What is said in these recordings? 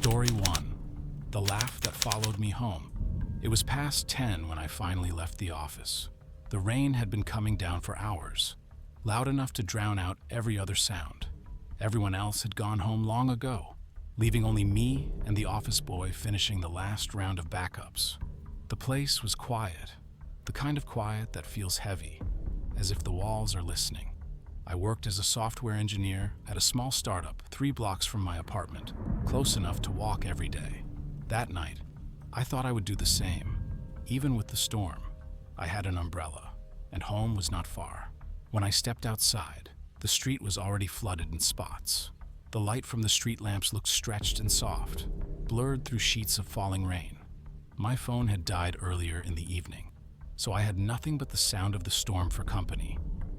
Story 1. The laugh that followed me home. It was past 10 when I finally left the office. The rain had been coming down for hours, loud enough to drown out every other sound. Everyone else had gone home long ago, leaving only me and the office boy finishing the last round of backups. The place was quiet, the kind of quiet that feels heavy, as if the walls are listening. I worked as a software engineer at a small startup 3 blocks from my apartment, close enough to walk every day. That night, I thought I would do the same, even with the storm. I had an umbrella, and home was not far. When I stepped outside, the street was already flooded in spots. The light from the street lamps looked stretched and soft, blurred through sheets of falling rain. My phone had died earlier in the evening, so I had nothing but the sound of the storm for company.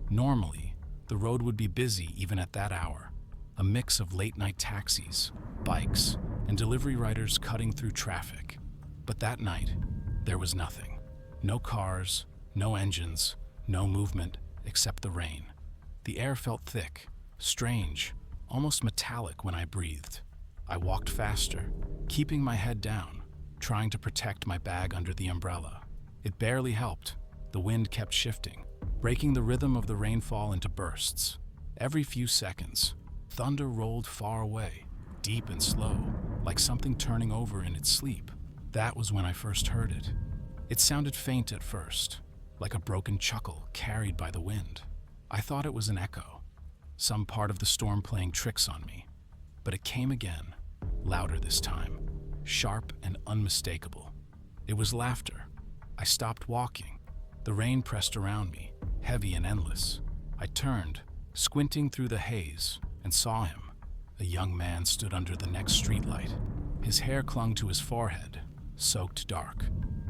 Normally, the road would be busy even at that hour, a mix of late-night taxis, bikes, and delivery riders cutting through traffic. But that night, there was nothing. No cars, no engines, no movement except the rain. The air felt thick, strange, almost metallic when I breathed. I walked faster, keeping my head down, trying to protect my bag under the umbrella. It barely helped. The wind kept shifting, breaking the rhythm of the rainfall into bursts. Every few seconds, thunder rolled far away, deep and slow, like something turning over in its sleep. That was when I first heard it. It sounded faint at first, like a broken chuckle carried by the wind. I thought it was an echo, some part of the storm playing tricks on me. But it came again, louder this time, sharp and unmistakable. It was laughter. I stopped walking. The rain pressed around me, heavy and endless. I turned, squinting through the haze, and saw him. A young man stood under the next streetlight. His hair clung to his forehead, soaked dark.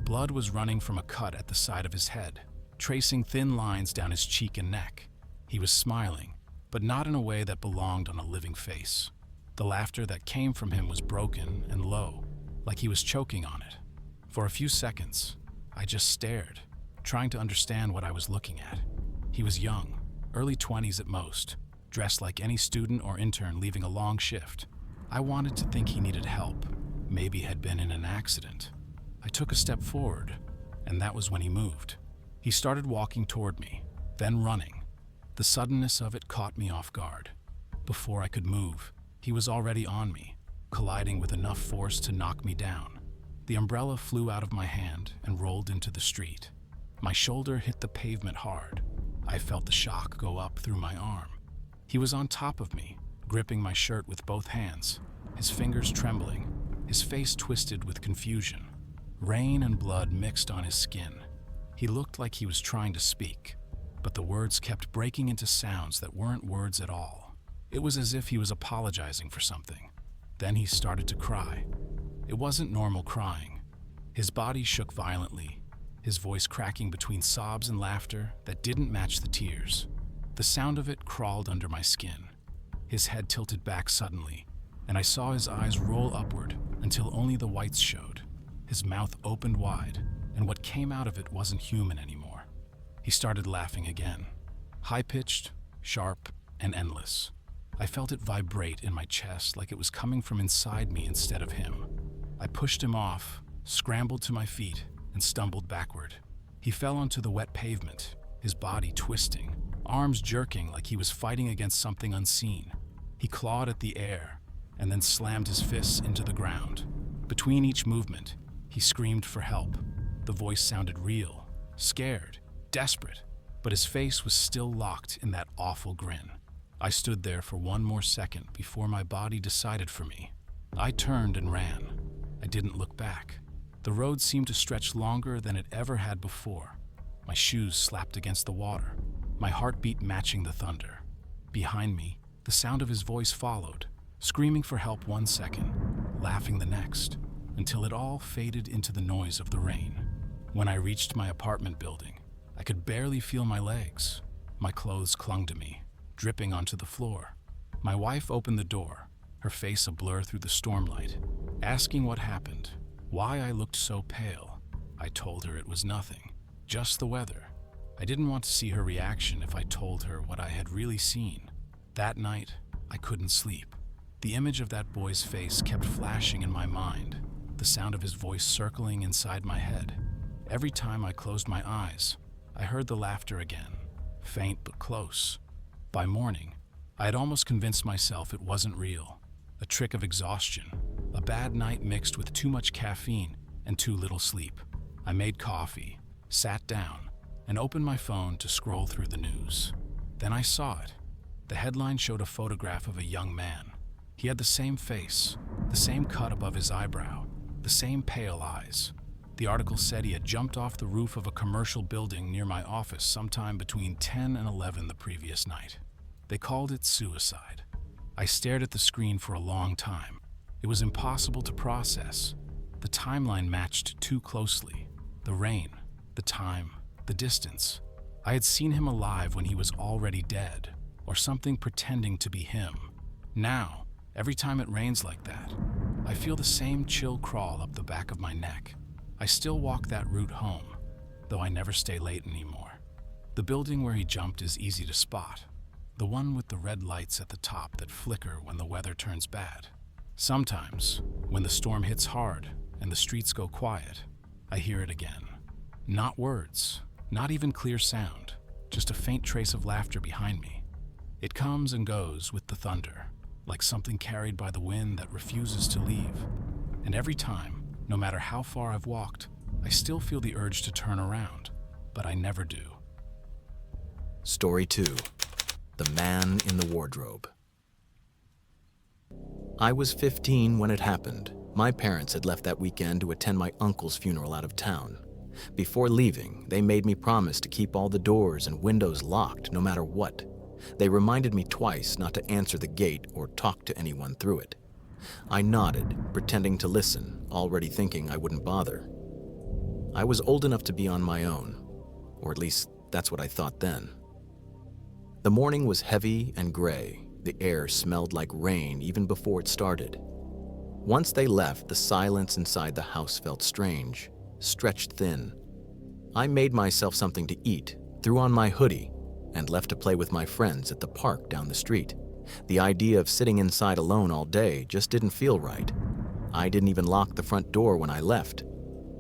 Blood was running from a cut at the side of his head, tracing thin lines down his cheek and neck. He was smiling, but not in a way that belonged on a living face. The laughter that came from him was broken and low, like he was choking on it. For a few seconds, I just stared, trying to understand what I was looking at. He was young, early 20s at most, dressed like any student or intern leaving a long shift. I wanted to think he needed help, maybe had been in an accident. I took a step forward, and that was when he moved. He started walking toward me, then running. The suddenness of it caught me off guard. Before I could move, he was already on me, colliding with enough force to knock me down. The umbrella flew out of my hand and rolled into the street. My shoulder hit the pavement hard. I felt the shock go up through my arm. He was on top of me, gripping my shirt with both hands, his fingers trembling, his face twisted with confusion. Rain and blood mixed on his skin. He looked like he was trying to speak, but the words kept breaking into sounds that weren't words at all. It was as if he was apologizing for something. Then he started to cry. It wasn't normal crying. His body shook violently, his voice cracking between sobs and laughter that didn't match the tears. The sound of it crawled under my skin. His head tilted back suddenly, and I saw his eyes roll upward until only the whites showed. His mouth opened wide, and what came out of it wasn't human anymore. He started laughing again, high-pitched, sharp, and endless. I felt it vibrate in my chest like it was coming from inside me instead of him. I pushed him off, scrambled to my feet, and stumbled backward. He fell onto the wet pavement, his body twisting, arms jerking like he was fighting against something unseen. He clawed at the air, and then slammed his fists into the ground. Between each movement, he screamed for help. The voice sounded real, scared, desperate, but his face was still locked in that awful grin. I stood there for one more second before my body decided for me. I turned and ran. I didn't look back. The road seemed to stretch longer than it ever had before. My shoes slapped against the water, my heartbeat matching the thunder. Behind me, the sound of his voice followed, screaming for help one second, laughing the next, until it all faded into the noise of the rain. When I reached my apartment building, I could barely feel my legs. My clothes clung to me, dripping onto the floor. My wife opened the door, her face a blur through the stormlight, asking what happened, why I looked so pale. I told her it was nothing, just the weather. I didn't want to see her reaction if I told her what I had really seen. That night, I couldn't sleep. The image of that boy's face kept flashing in my mind, the sound of his voice circling inside my head. Every time I closed my eyes, I heard the laughter again, faint but close. By morning, I had almost convinced myself it wasn't real, a trick of exhaustion, a bad night mixed with too much caffeine and too little sleep. I made coffee, sat down, and opened my phone to scroll through the news. Then I saw it. The headline showed a photograph of a young man. He had the same face, the same cut above his eyebrow, the same pale eyes. The article said he had jumped off the roof of a commercial building near my office sometime between 10 and 11 the previous night. They called it suicide. I stared at the screen for a long time. It was impossible to process. The timeline matched too closely. The rain, the time, the distance. I had seen him alive when he was already dead, or something pretending to be him. Now, every time it rains like that, I feel the same chill crawl up the back of my neck. I still walk that route home, though I never stay late anymore. The building where he jumped is easy to spot, the one with the red lights at the top that flicker when the weather turns bad. Sometimes, when the storm hits hard and the streets go quiet, I hear it again. Not words, not even clear sound, just a faint trace of laughter behind me. It comes and goes with the thunder, like something carried by the wind that refuses to leave. And every time, no matter how far I've walked, I still feel the urge to turn around, but I never do. Story 2. The Man in the Wardrobe. I was 15 when it happened. My parents had left that weekend to attend my uncle's funeral out of town. Before leaving, they made me promise to keep all the doors and windows locked no matter what. They reminded me twice not to answer the gate or talk to anyone through it. I nodded, pretending to listen, already thinking I wouldn't bother. I was old enough to be on my own, or at least that's what I thought then. The morning was heavy and gray. The air smelled like rain even before it started. Once they left, the silence inside the house felt strange, stretched thin. I made myself something to eat, threw on my hoodie, and left to play with my friends at the park down the street. The idea of sitting inside alone all day just didn't feel right. I didn't even lock the front door when I left.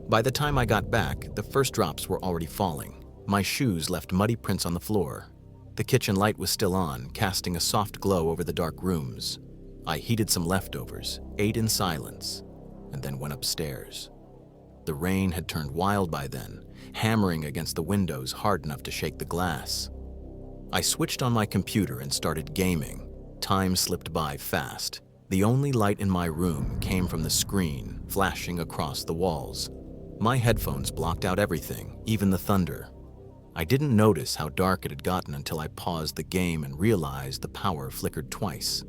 By the time I got back, the first drops were already falling. My shoes left muddy prints on the floor. The kitchen light was still on, casting a soft glow over the dark rooms. I heated some leftovers, ate in silence, and then went upstairs. The rain had turned wild by then, hammering against the windows hard enough to shake the glass. I switched on my computer and started gaming. Time slipped by fast. The only light in my room came from the screen, flashing across the walls. My headphones blocked out everything, even the thunder. I didn't notice how dark it had gotten until I paused the game and realized the power flickered twice.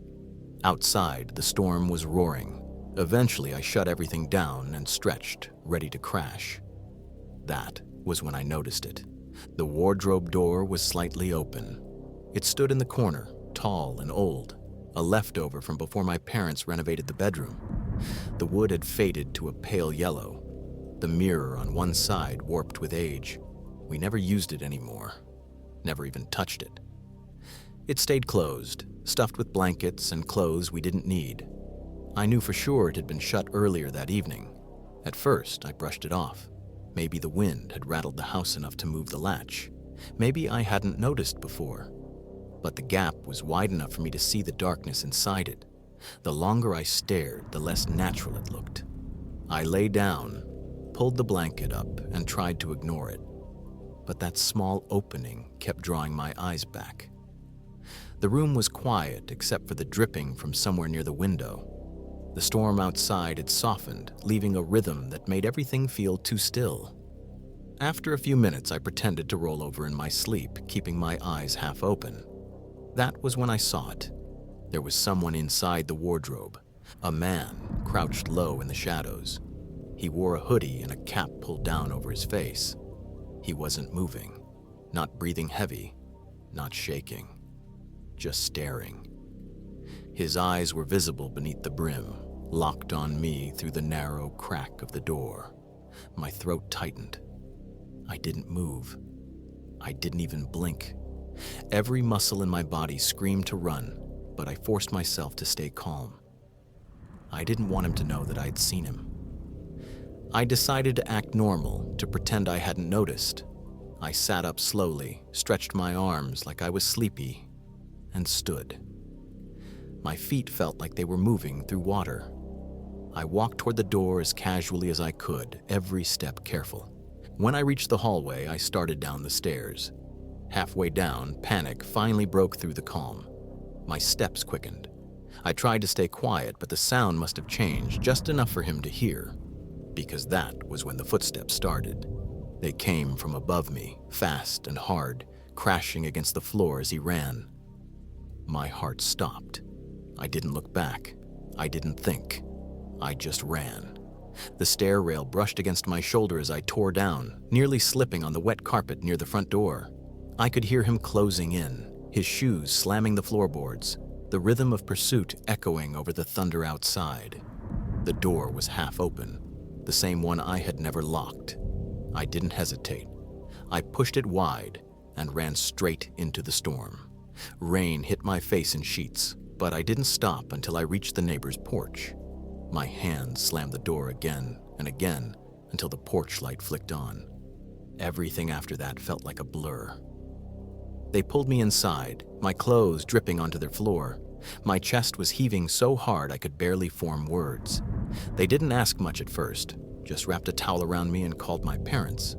Outside, the storm was roaring. Eventually, I shut everything down and stretched, ready to crash. That was when I noticed it. The wardrobe door was slightly open. It stood in the corner, tall and old, a leftover from before my parents renovated the bedroom. The wood had faded to a pale yellow. The mirror on one side warped with age. We never used it anymore, never even touched it. It stayed closed, stuffed with blankets and clothes we didn't need. I knew for sure it had been shut earlier that evening. At first, I brushed it off. Maybe the wind had rattled the house enough to move the latch. Maybe I hadn't noticed before. But the gap was wide enough for me to see the darkness inside it. The longer I stared, the less natural it looked. I lay down, pulled the blanket up, and tried to ignore it. But that small opening kept drawing my eyes back. The room was quiet except for the dripping from somewhere near the window. The storm outside had softened, leaving a rhythm that made everything feel too still. After a few minutes, I pretended to roll over in my sleep, keeping my eyes half open. That was when I saw it. There was someone inside the wardrobe, a man crouched low in the shadows. He wore a hoodie and a cap pulled down over his face. He wasn't moving, not breathing heavy, not shaking, just staring. His eyes were visible beneath the brim, locked on me through the narrow crack of the door. My throat tightened. I didn't move. I didn't even blink. Every muscle in my body screamed to run, but I forced myself to stay calm. I didn't want him to know that I'd seen him. I decided to act normal, to pretend I hadn't noticed. I sat up slowly, stretched my arms like I was sleepy, and stood. My feet felt like they were moving through water. I walked toward the door as casually as I could, every step careful. When I reached the hallway, I started down the stairs. Halfway down, panic finally broke through the calm. My steps quickened. I tried to stay quiet, but the sound must have changed just enough for him to hear, because that was when the footsteps started. They came from above me, fast and hard, crashing against the floor as he ran. My heart stopped. I didn't look back. I didn't think. I just ran. The stair rail brushed against my shoulder as I tore down, nearly slipping on the wet carpet near the front door. I could hear him closing in, his shoes slamming the floorboards, the rhythm of pursuit echoing over the thunder outside. The door was half open, the same one I had never locked. I didn't hesitate. I pushed it wide and ran straight into the storm. Rain hit my face in sheets, but I didn't stop until I reached the neighbor's porch. My hand slammed the door again and again until the porch light flicked on. Everything after that felt like a blur. They pulled me inside, my clothes dripping onto their floor. My chest was heaving so hard I could barely form words. They didn't ask much at first, just wrapped a towel around me and called my parents.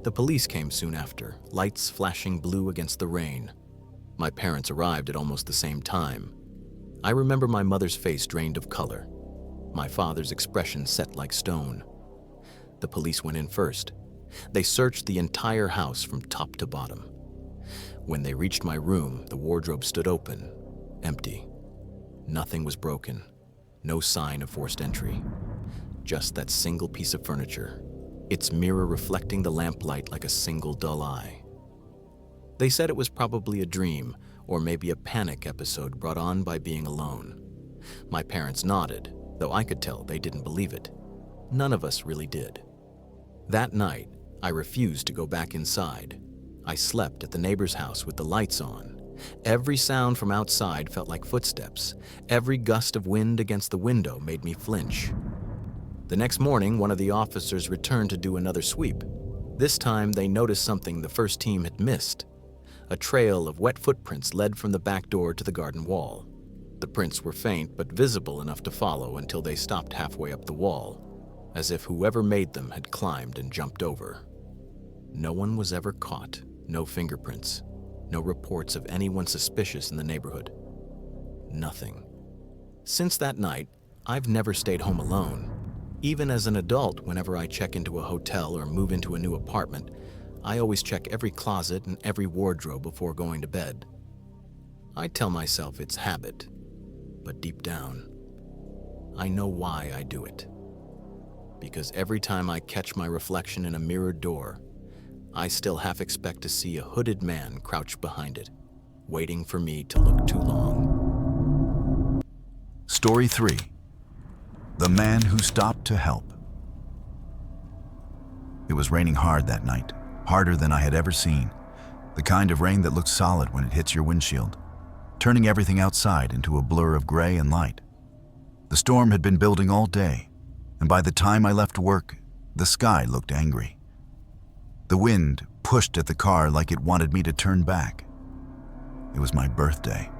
The police came soon after, lights flashing blue against the rain. My parents arrived at almost the same time. I remember my mother's face drained of color, my father's expression set like stone. The police went in first. They searched the entire house from top to bottom. When they reached my room, the wardrobe stood open, empty. Nothing was broken, no sign of forced entry. Just that single piece of furniture, its mirror reflecting the lamplight like a single dull eye. They said it was probably a dream, or maybe a panic episode brought on by being alone. My parents nodded, though I could tell they didn't believe it. None of us really did. That night, I refused to go back inside. I slept at the neighbor's house with the lights on. Every sound from outside felt like footsteps. Every gust of wind against the window made me flinch. The next morning, one of the officers returned to do another sweep. This time, they noticed something the first team had missed. A trail of wet footprints led from the back door to the garden wall. The prints were faint but visible enough to follow until they stopped halfway up the wall, as if whoever made them had climbed and jumped over. No one was ever caught, no fingerprints, no reports of anyone suspicious in the neighborhood. Nothing. Since that night, I've never stayed home alone. Even as an adult, whenever I check into a hotel or move into a new apartment, I always check every closet and every wardrobe before going to bed. I tell myself it's habit, but deep down, I know why I do it. Because every time I catch my reflection in a mirrored door, I still half expect to see a hooded man crouch behind it, waiting for me to look too long. Story 3. The Man Who Stopped to Help. It was raining hard that night, harder than I had ever seen. The kind of rain that looks solid when it hits your windshield, turning everything outside into a blur of gray and light. The storm had been building all day, and by the time I left work, the sky looked angry. The wind pushed at the car like it wanted me to turn back. It was my birthday.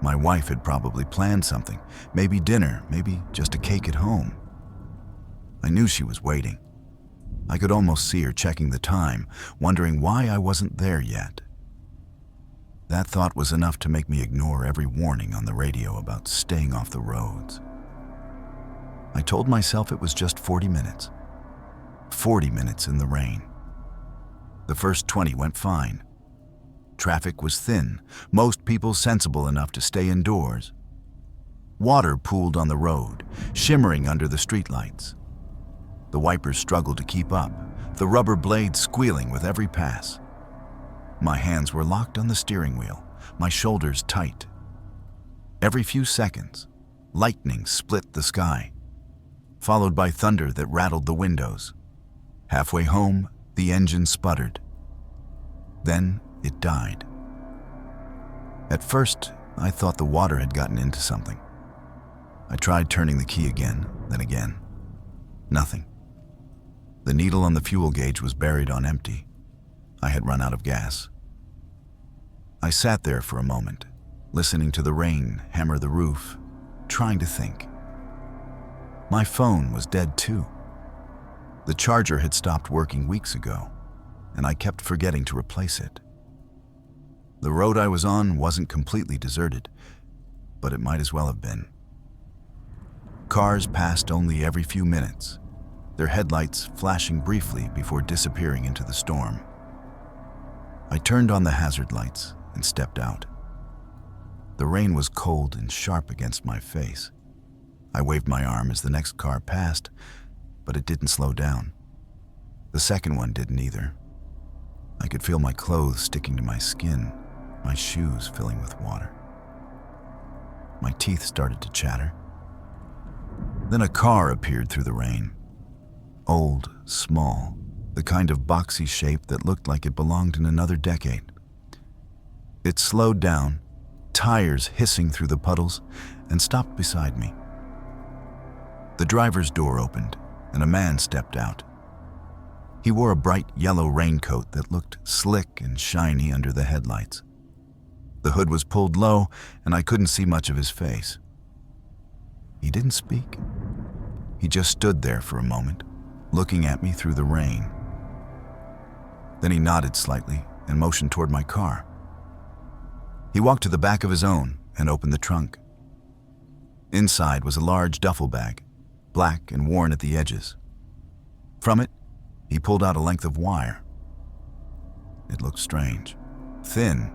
My wife had probably planned something, maybe dinner, maybe just a cake at home. I knew she was waiting. I could almost see her checking the time, wondering why I wasn't there yet. That thought was enough to make me ignore every warning on the radio about staying off the roads. I told myself it was just 40 minutes. 40 minutes in the rain. The first 20 went fine. Traffic was thin, most people sensible enough to stay indoors. Water pooled on the road, shimmering under the streetlights. The wipers struggled to keep up, the rubber blades squealing with every pass. My hands were locked on the steering wheel, my shoulders tight. Every few seconds, lightning split the sky, followed by thunder that rattled the windows. Halfway home, the engine sputtered. Then it died. At first, I thought the water had gotten into something. I tried turning the key again, then again. Nothing. The needle on the fuel gauge was buried on empty. I had run out of gas. I sat there for a moment, listening to the rain hammer the roof, trying to think. My phone was dead too. The charger had stopped working weeks ago, and I kept forgetting to replace it. The road I was on wasn't completely deserted, but it might as well have been. Cars passed only every few minutes, their headlights flashing briefly before disappearing into the storm. I turned on the hazard lights and stepped out. The rain was cold and sharp against my face. I waved my arm as the next car passed, but it didn't slow down. The second one didn't either. I could feel my clothes sticking to my skin, my shoes filling with water. My teeth started to chatter. Then a car appeared through the rain. Old, small, the kind of boxy shape that looked like it belonged in another decade. It slowed down, tires hissing through the puddles, and stopped beside me. The driver's door opened, and a man stepped out. He wore a bright yellow raincoat that looked slick and shiny under the headlights. The hood was pulled low, and I couldn't see much of his face. He didn't speak. He just stood there for a moment, looking at me through the rain. Then he nodded slightly and motioned toward my car. He walked to the back of his own and opened the trunk. Inside was a large duffel bag, black and worn at the edges. From it, he pulled out a length of wire. It looked strange, thin,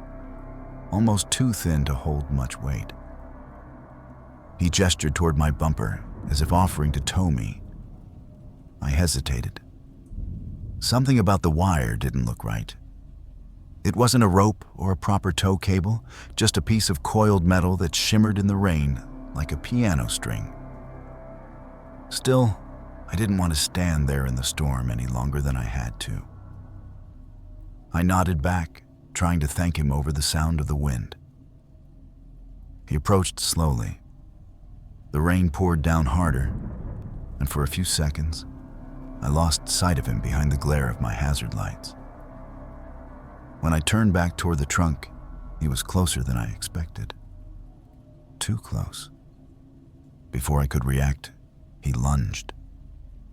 almost too thin to hold much weight. He gestured toward my bumper as if offering to tow me. I hesitated. Something about the wire didn't look right. It wasn't a rope or a proper tow cable, just a piece of coiled metal that shimmered in the rain like a piano string. Still, I didn't want to stand there in the storm any longer than I had to. I nodded back, trying to thank him over the sound of the wind. He approached slowly. The rain poured down harder, and for a few seconds, I lost sight of him behind the glare of my hazard lights. When I turned back toward the trunk, he was closer than I expected. Too close. Before I could react, he lunged.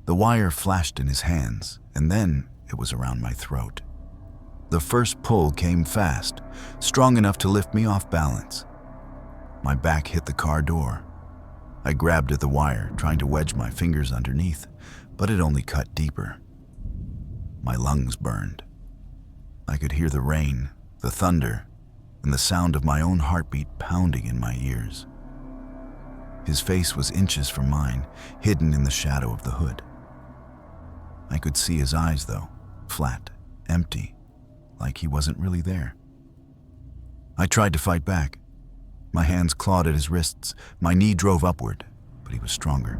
The wire flashed in his hands, and then it was around my throat. The first pull came fast, strong enough to lift me off balance. My back hit the car door. I grabbed at the wire, trying to wedge my fingers underneath, but it only cut deeper. My lungs burned. I could hear the rain, the thunder, and the sound of my own heartbeat pounding in my ears. His face was inches from mine, hidden in the shadow of the hood. I could see his eyes, though, flat, empty, like he wasn't really there. I tried to fight back. My hands clawed at his wrists, my knee drove upward, but he was stronger.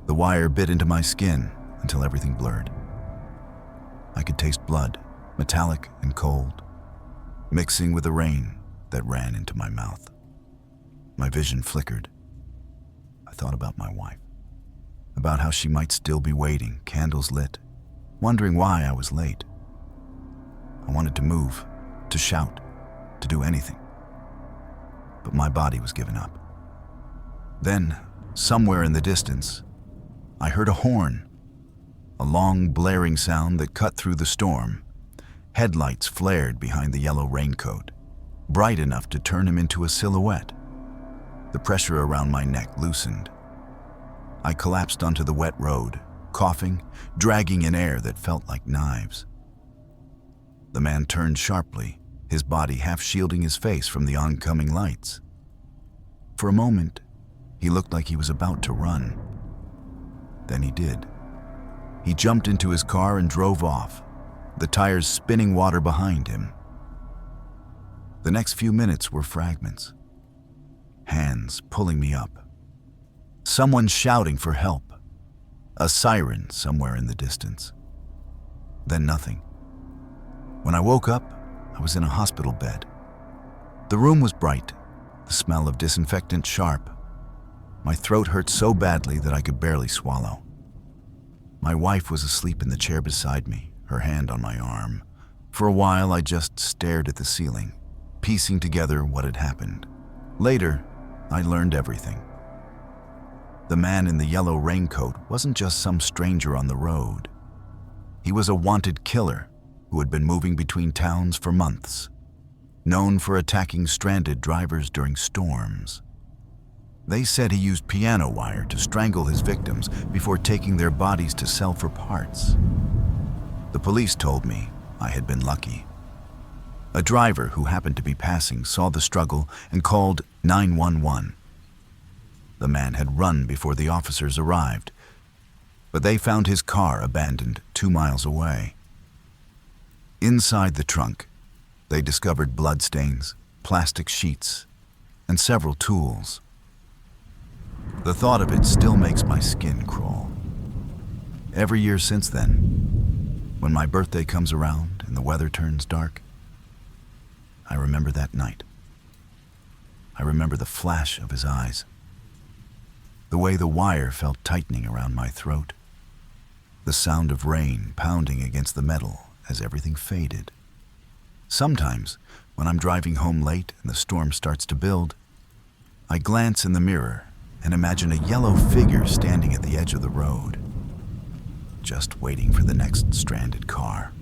The wire bit into my skin until everything blurred. I could taste blood, metallic and cold, mixing with the rain that ran into my mouth. My vision flickered. I thought about my wife, about how she might still be waiting, candles lit, wondering why I was late. I wanted to move, to shout, to do anything. But my body was giving up. Then, somewhere in the distance, I heard a horn, a long blaring sound that cut through the storm. Headlights flared behind the yellow raincoat, bright enough to turn him into a silhouette. The pressure around my neck loosened. I collapsed onto the wet road, coughing, dragging in air that felt like knives. The man turned sharply, his body half shielding his face from the oncoming lights. For a moment, he looked like he was about to run. Then he did. He jumped into his car and drove off, the tires spinning water behind him. The next few minutes were fragments. Hands pulling me up. Someone shouting for help. A siren somewhere in the distance. Then nothing. When I woke up, I was in a hospital bed. The room was bright, the smell of disinfectant sharp, My throat hurt so badly that I could barely swallow. My wife was asleep in the chair beside me, her hand on my arm. For a while, I just stared at the ceiling, piecing together what had happened. Later, I learned everything. The man in the yellow raincoat wasn't just some stranger on the road. He was a wanted killer who had been moving between towns for months, known for attacking stranded drivers during storms. They said he used piano wire to strangle his victims before taking their bodies to sell for parts. The police told me I had been lucky. A driver who happened to be passing saw the struggle and called 911. The man had run before the officers arrived, but they found his car abandoned 2 miles away. Inside the trunk, they discovered bloodstains, plastic sheets, and several tools. The thought of it still makes my skin crawl. Every year since then, when my birthday comes around and the weather turns dark, I remember that night. I remember the flash of his eyes, the way the wire felt tightening around my throat, the sound of rain pounding against the metal as everything faded. Sometimes, when I'm driving home late and the storm starts to build, I glance in the mirror and imagine a yellow figure standing at the edge of the road, just waiting for the next stranded car.